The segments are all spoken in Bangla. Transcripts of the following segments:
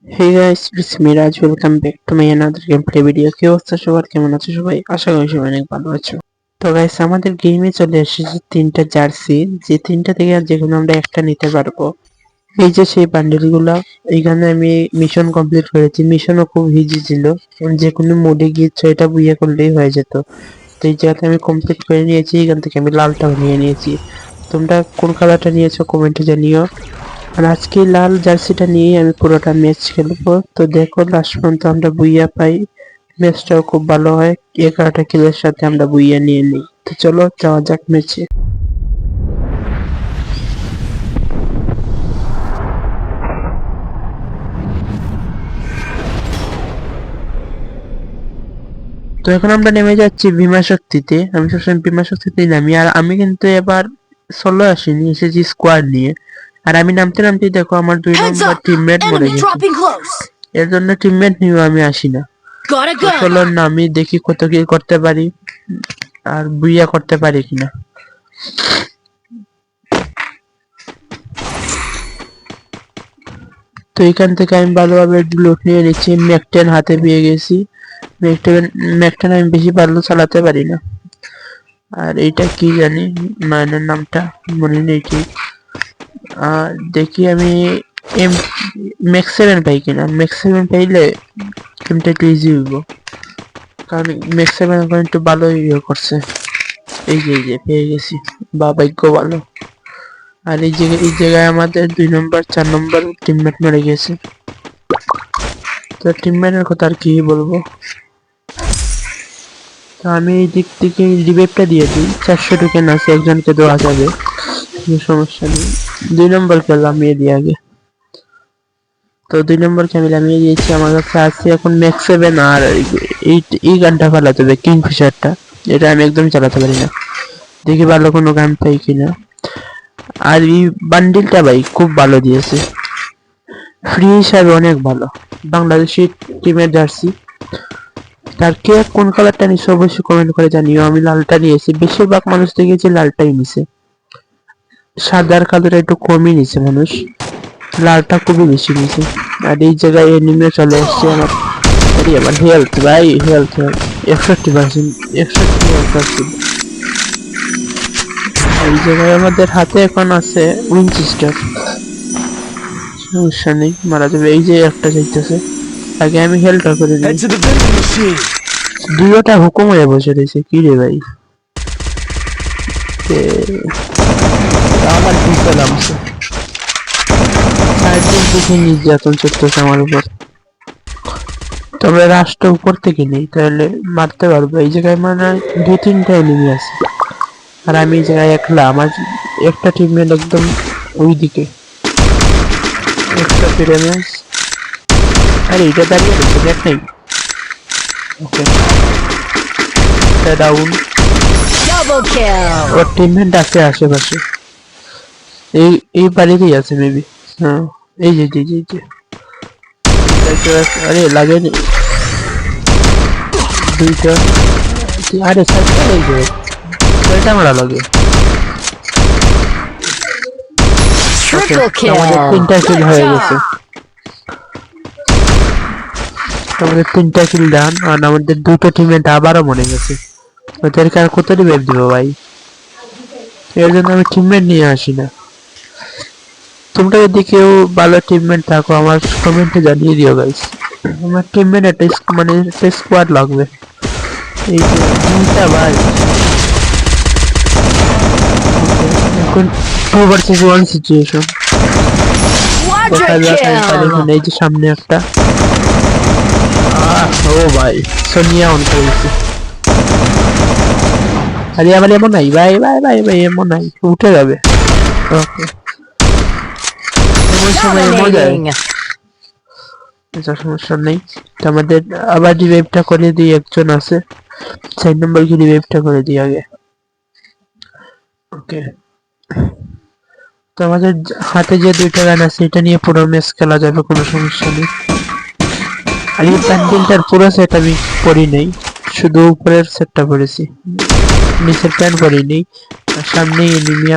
Hey guys, it's Miraj. Welcome back to my another gameplay video. কি অবস্থা সবার, কেমন আছো সবাই? আশা করি সবাই অনেক ভালো আছো। তো গাইস, আমাদের গেমে চলে এসেছে তিনটা জার্সি, যে তিনটা থেকে যে কোনো আমরা একটা নিতে পারবো। এই যে সেই বান্ডেলগুলো, এইখানে আমি মিশন কমপ্লিট করেছি। মিশনও খুব ইজি ছিল, যে কোনো মোডে গিয়ে এটা বুইয়া করলেই হয়ে যেত। তো এই জায়গাতে আমি কমপ্লিট করে নিয়েছি, এখান থেকে আমি লালটাও নিয়ে নিয়েছি। তোমরা কোন কালারটা নিয়েছো কমেন্টে জানিও। আর আজকে লাল জার্সিটা নিয়ে আমি পুরোটা ম্যাচ খেলবো। তো দেখো লাস্ট পর্যন্ত আমরা বুইয়া পাই, ম্যাচটাও খুব ভালো হয়, 11টা কিলের সাথে আমরা বুইয়া নিয়ে নিই। তো চলো যাওয়া যাক ম্যাচে। তো এখন আমরা নেমে যাচ্ছি ভীমা শক্তিতে। আমি সবসময় ভীমা শক্তিতে নামি, আর আমি কিন্তু এবার সোলো আসিনি, এসেছি স্কোয়াড নিয়ে। আর আমি নামতে নামতেই দেখো আমার 2 নম্বর টিমমেট মরে গেছে। এর জন্য টিমমেট নিয়েও আমি আসি না, সোলো নামি, দেখি কত কি করতে পারি আর বুইয়া করতে পারি কিনা। তো এখান থেকে আমি ভালোভাবে লুট নিয়ে নিচ্ছি। ম্যাকটেন হাতে পেয়ে গেছি। ম্যাকটেন আমি বেশি ভালো চালাতে পারি না। আর এইটা কি জানি, মাইনের নামটা মনে নেই ঠিক। আর দেখি আমি এম ম্যাক্স 7 পাই কিনা। ম্যাক্স 7 পাইলে গেমটা একটু ইজি হইব, কারণ ম্যাক্স 7 এখন একটু ভালো ইয়ে করছে। এই যে পেয়ে গেছি, বা ভাগ্য ভালো। আর এই জায়গায় আমাদের 2 নম্বর 4 নম্বর টিমমেট মরে গেছে। তো টিমমেটের কথা আর কি বলবো। তো আমি এই দিক থেকে রিভাইভটা দিয়ে দিই। 400 টোকেন আছে, একজনকে দেওয়া যাবে, কোনো সমস্যা নেই। 2 নম্বর খেল আমি দিয়ে আগে। তো 2 নম্বর ক্যামেল আমি দিয়েছি। আমার কাছে আছে এখন ম্যাক্স 7, আর এই গানটা চালাতে হবে, কিংফিশারটা। এটা আমি একদম চালাতে পারি না, দেখি ভালো কোনো গান পাই কিনা। আর এই বান্ডিলটা ভাই খুব ভালো দিয়েছে, ফ্রি হিসাবে অনেক ভালো। বাংলাদেশি টিমের জার্সি। তার কে কোন কালারটা নিচ্ছে অবশ্যই কমেন্ট করে জানিও। আমি লালটা নিয়েছি, বেশিরভাগ মানুষ দেখেছি লালটাই নিছে, সাদার কালারটা একটু কমই নিছে মানুষ, লালটা খুবই বেশি নিছে। আর এই জায়গায় এনিমে চলে আসছে আমার। আরে আমার হেলথ ভাই, হেলথ 61%, 61 হেলথ আছে। এই জায়গায় আমাদের হাতে এখন আছে উইনচেস্টার, সমস্যা নেই, মারা যাবে। এই যে একটা যাইতেছে, আগে আমি হেলথটা করে নিই। দুইটা হুকুম হয়ে বসে রয়েছে, কি রে ভাই। আমার পিছনে নামছে, সাইডের দিকে নির্যাতন চলতেছে আমার উপর। তবে রাষ্ট্র উপর থেকে নেই, তাহলে মারতে পারবো। এই জায়গায় মানে 2-3টা এনিমি আছে, আর আমি এই জায়গায় একলা। আমার একটা টিমমেট একদম ওইদিকে, একটা পিরামিড। আরে এটা দাঁড়িয়ে রয়েছে, দেখ নাই। ওকে, এটা ডাউন। ওর টিমমেট আছে আশেপাশে, এই বাড়িতেই আছে মেবি। হ্যাঁ, এই যে জি জি জি। আরে লাগেনি দুইটা। আরে সাইডটা এই যে এটা আমরা লাগে। আমাদের 3টা কিল হয়ে গেছে, আমাদের 3টা কিল ডান। আর আমাদের 2টো টিমমেট আবারও মরে গেছে। ওদেরকে আর কত রিভাইভ দিব ভাই, এর জন্য আমি টিমমেট নিয়ে আসি না। তোমরা যদি কেউ ভালো টিমমেট থাকো আমার কমেন্টে জানিয়ে দিও গাইস। আমার টিমমেট একটা মানে একটা স্কোয়াড লাগবে। এই যে দুইটা ভাই, এখন 2 ভার্সেস 1 সিচুয়েশন। এই যে সামনে একটা, ও ভাই সোনিয়া অন করেছে। আরে আমার এমন নাই ভাই, ভাই ভাই ভাই এমন নাই, উঠে যাবে। ওকে, এমন সময় এমন যায়, সমস্যা নেই। তো আমাদের আবার রিভাইভটা করে দিই, একজন আছে 4 নম্বরকে রিভাইভটা করে দিই আগে। ওকে, তো আমাদের হাতে যে 2টা গান আছে এটা নিয়ে পুরো ম্যাচ খেলা যাবে, কোনো সমস্যা নেই। আর এই প্যান্ডেলটার পুরো সেট আমি করি নেই, শুধু উপরের সেটটা করেছি, নিচের প্যান্ট করি নেই। আর সামনে এনিমি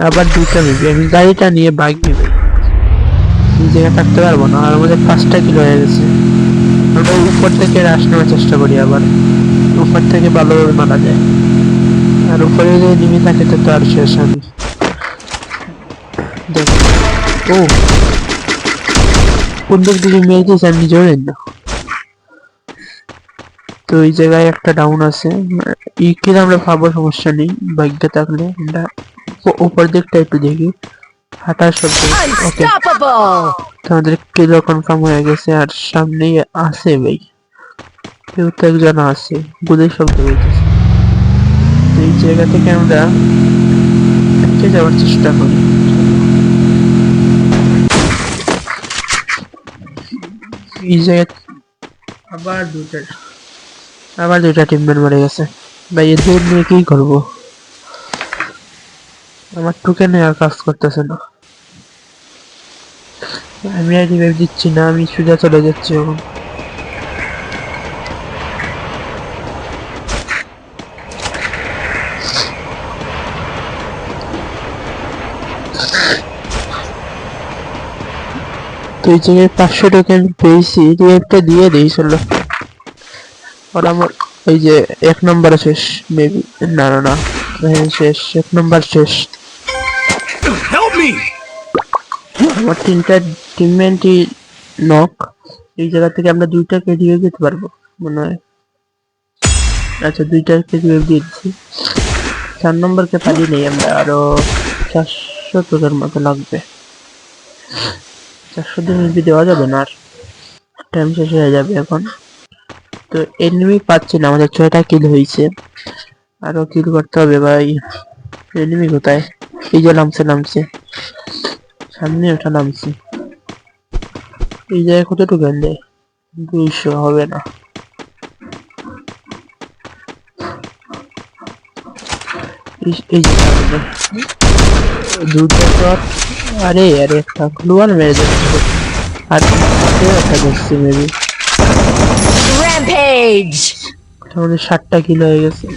আবার 2টা মেবি। আমি গাড়িটা নিয়ে বাইক নেবে, এই জায়গায় থাকতে পারবো না। আর আমাদের 5টা কিলো হয়ে গেছে। আমরা উপর থেকে রাশ নেওয়ার চেষ্টা করি, আবার উপর থেকে ভালোভাবে মারা যায়। আর উপরে যদি নেমে থাকে তো আর শেষ আমি। দেখো, ও কোন দিক থেকে মেরে দিয়েছে আমি নিজেও জানি না। তো এই জায়গায় একটা ডাউন আছে, ই কিনা আমরা পাবো, সমস্যা নেই, ভাগ্য থাকলে। আমরা উপর দিকটা একটু দেখি, হাঁটার শব্দ। ওকে, আমাদের কিলো কনফার্ম হয়ে গেছে। আর সামনেই আছে ভাই, কেউ তো একজন আছে, গুলির শব্দ হইতেছে। তো এই জায়গা থেকে আমরা যাওয়ার চেষ্টা করি। এই জায়গা আবার দুটা টিমমেট মরে গেছে ভাই। এদের নিয়ে কি করবো? আমার টোকেনে আর কাজ করতেছে না। আমি আর রিভাইভ দিচ্ছি না, আমি সোজা চলে যাচ্ছি এখন। তো এই জায়গায় 500 টোকেন পেয়েছি, রিভাইভটা দিয়ে দিই চলো। আর আমার এই যে 1 নম্বরে শেষ মেবি, না না না, শেষ, 1 নম্বর শেষ। আমার 3টা টিমমেটই নক। এই জায়গা থেকে আমরা 2টাকে রিভাইভ দিতে পারবো মনে হয়। আচ্ছা, 2টাকে রিভাইভ দিয়ে দিচ্ছি। 4 নম্বরকে পারি নেই আমরা, আরো 400 টোকেন মতো লাগবে। 400 দিন দেওয়া যাবে না, আর টাইম শেষ হয়ে যাবে এখন। তো এনিমি পাচ্ছি না, আমাদের 6টা কিল হয়েছে, আরো কিল করতে হবে ভাই। এনিমি কোথায়? এই যে নামছে সামনে, ওটা নামছে। এই জায়গায় কতটুকু দেয়? 200 হবে না। এই যে সামনে 2টা শট। আরে আরে, একটা গ্লুয়াল মেরে যাচ্ছে। আর একটা দেখছি মেবি। আমাদের 7টা কিল হয়ে গেছে।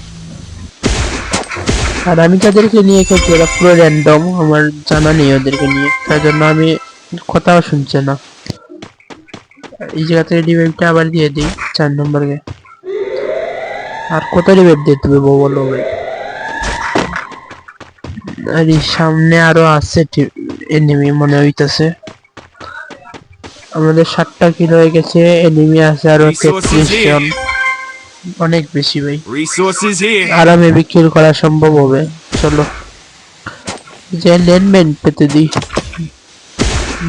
আর আমি তাদেরকে নিয়ে খেলছি, ওরা পুরো র্যান্ডম, আমার জানা নেই ওদেরকে নিয়ে, তার জন্য আমি কথাও শুনছে না। এই জায়গা থেকে রিভাইভটা আবার দিয়ে দিই 4 নম্বরকে। আর কত রিভাইভ দিতে হবে বলো ভাই? আর এই সামনে আরো আছে এনিমি মনে হইতেছে। আমাদের 7টা কিল হয়ে গেছে, এনিমি আছে আরো 33 জন, অনেক বেশি ভাই। আর মেবি কিল করা সম্ভব হবে। চলো যে ল্যান্ডম্যান পেতে দিই,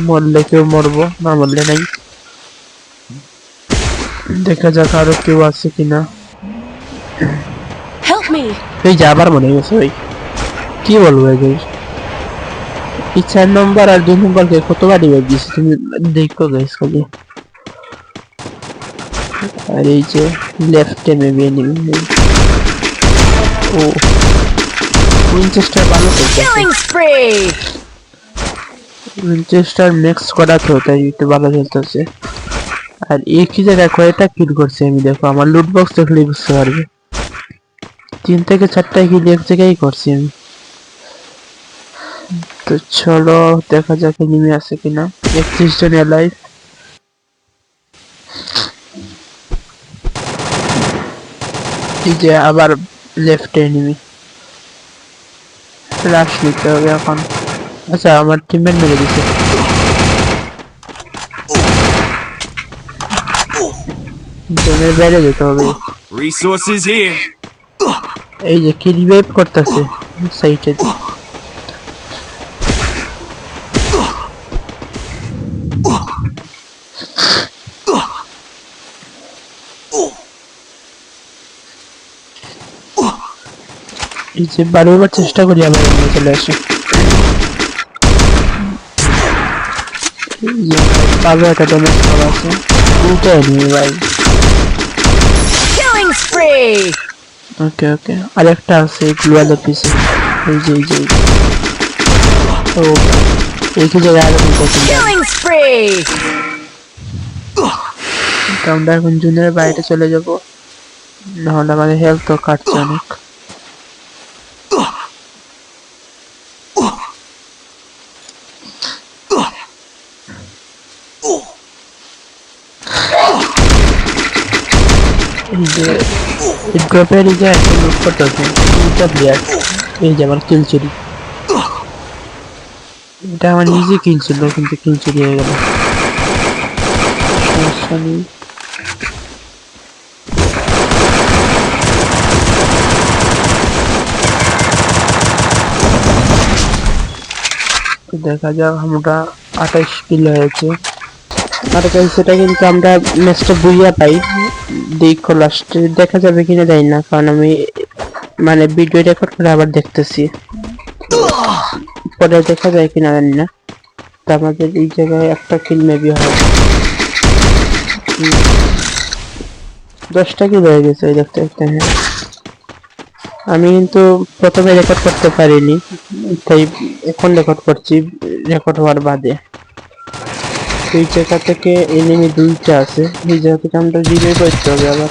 মরলে কেউ মরবো, না মরলে নাই। দেখা যাক আরো কেউ আছে কিনা। এই যে আবার মনে গেছে ভাই, কি বলবো এই এই 4 নম্বর আর 2 নম্বরকে কতবার রিভাইভ দিছি তুমি দেখো গাইস খালি। আর এই যে লেফটে মেবি এনিমি। ও উইনচেস্টার ভালো করছে, উইনচেস্টার নেক্সট করা তো, তাই একটু ভালো খেলতেছে। আর একই জায়গায় কয়টা কিল করছে আমি দেখো, আমার লুট বক্স দেখলে বুঝতে পারবে। 3 থেকে 4টা কিল এক জায়গায় করছি আমি। তো চলো দেখা যাক এনিমি আছে কিনা। 31 জন এলাইভ। এই যে আবার লেফটে এনিমি, রাশ নিতে হবে এখন। আচ্ছা, আমার টিমমেট মেরে দিছে। জোনের বাইরে যেতে হবে। এই যে কি রিভাইভ করতেছে সাইটে। এই যে বারবার চেষ্টা করি আবার নিয়ে চলে আসি। পাবো একটা ড্যামেজ করা আছে, উল্টে নিয়ে ভাই। ওকে ওকে, আরেকটা আছে গ্লুয়ালের পিছে। এই যে ও এই কি জায়গায় আরো আমরা এখন জুনের বাইরে চলে যাব, নাহলে আমাদের হেলথ তো কাটছে অনেক। এই যে ড্রপের এই যে একটা লুট করতেছে দুইটা প্লেয়ার, এই যে আমার কিল চুরি, এটা আমার নিজে কিল ছিল কিন্তু কিল চুরি হয়ে গেল, সমস্যা নেই। দেখা যাক, আমরা 28 কিল হয়েছে, আর সেটা কিন্তু আমরা ম্যাচটা বুঝিয়া পাই, দেখো লাস্টে দেখা যাবে কিনা জানি না, কারণ আমি মানে ভিডিও রেকর্ড করে আবার দেখতেছি, পরে দেখা যায় কিনা জানি না। তো আমাদের এই জায়গায় একটা কিল মেবি হবে, 10টা কিল হয়ে গেছে দেখতে দেখতে। হ্যাঁ, আমি কিন্তু প্রথমে রেকর্ড করতে পারিনি, তাই এখন রেকর্ড করছি, রেকর্ড হওয়ার বাদে। এই জায়গা থেকে এনিমি দুইটা আছে, এই জায়গা থেকে আমরা রিভাইভ করতে হবে, আবার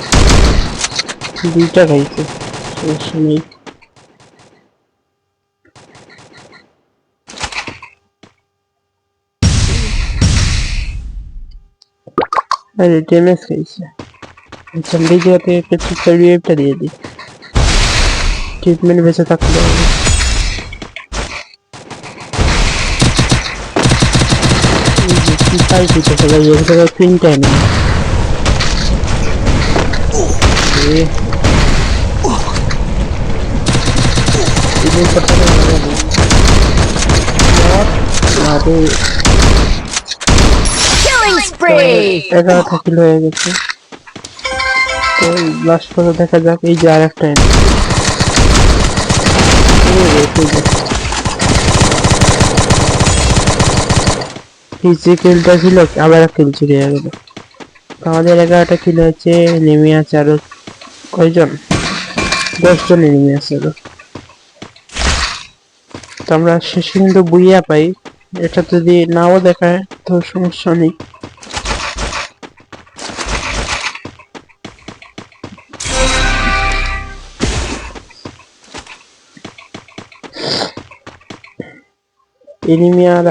দুইটা খাইছে, সমস্যা নেই। আরে ড্যামেজ খাইছে, আচ্ছা এই জায়গা থেকে একটা রিভাইভটা দিয়ে দিই, ট্রিটমেন্ট বেঁচে থাকলে হবে। এই যে কি ফাইট হইতেছে ভাই, এক জায়গায় 3টা এনিমি, এগারো কিল হয়ে গেছে। তো লাস্ট পর্যন্ত দেখা যাক, এই যে আর একটা কিলটা ছিল, আবার একটা কিল চুরি হয়ে গেল। আমাদের 11টা কিল হয়েছে, নেমে আছে আরো কয়জন, 10 জন নেমে আছে আরো। তো আমরা শেষে কিন্তু বুইয়া পাই, এটা যদি নাও দেখায় তো সমস্যা নেই। এনিমি আর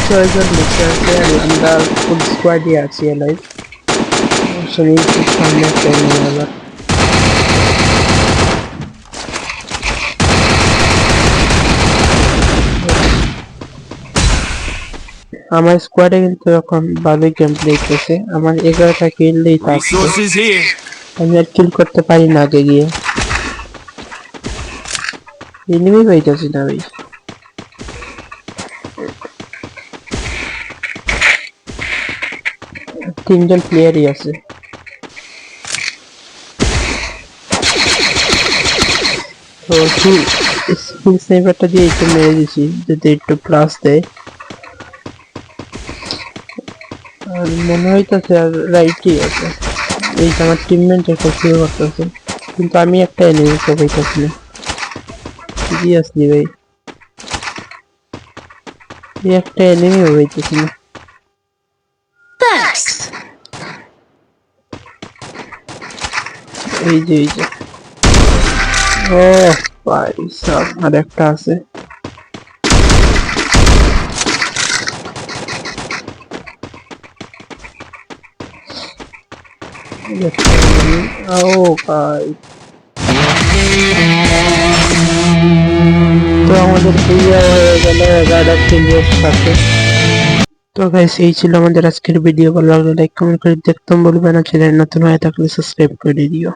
6 জন বেঁচে আছে, আর আমরা ফুল স্কোয়াডই আছি এলাইভ, সমস্যা নেই। খুব সামনে একটা এনিমি আবার, আমার স্কোয়াডে কিন্তু এখন ভালোই গেম প্লে করছে, আমার 11টা কিলই থাকছে, আমি আর কিল করতে পারি না আগে গিয়ে, এনিমি পাইতেছি না ভাই। তিনজন প্লেয়ারই আছে, তো স্কিল স্নাইপারটা দিয়ে একটু মেরে দিছি যদি একটু প্লাস দেয়, আর মনে হইতেছে আর রাইটই আছে। এই যে আমার টিমমেট একটা কিল করতেছে, কিন্তু আমি একটা এনিমি পাইতেছি না, জি আসলি ভাই, এই একটা এনিমি পাইতেছি না। এই যে ও ভাই সব, আর একটা আছে, ও ভাই। তো আমাদের বিয়ে হয়ে গেল 11টা কিলের সাথে। তো গাইস, এই ছিল আমাদের আজকের ভিডিও, ভালো লাগলে লাইক কমেন্ট করে দেখতে বলবেন, আর চ্যানেল নতুন হয়ে থাকলে সাবস্ক্রাইব করে দিও।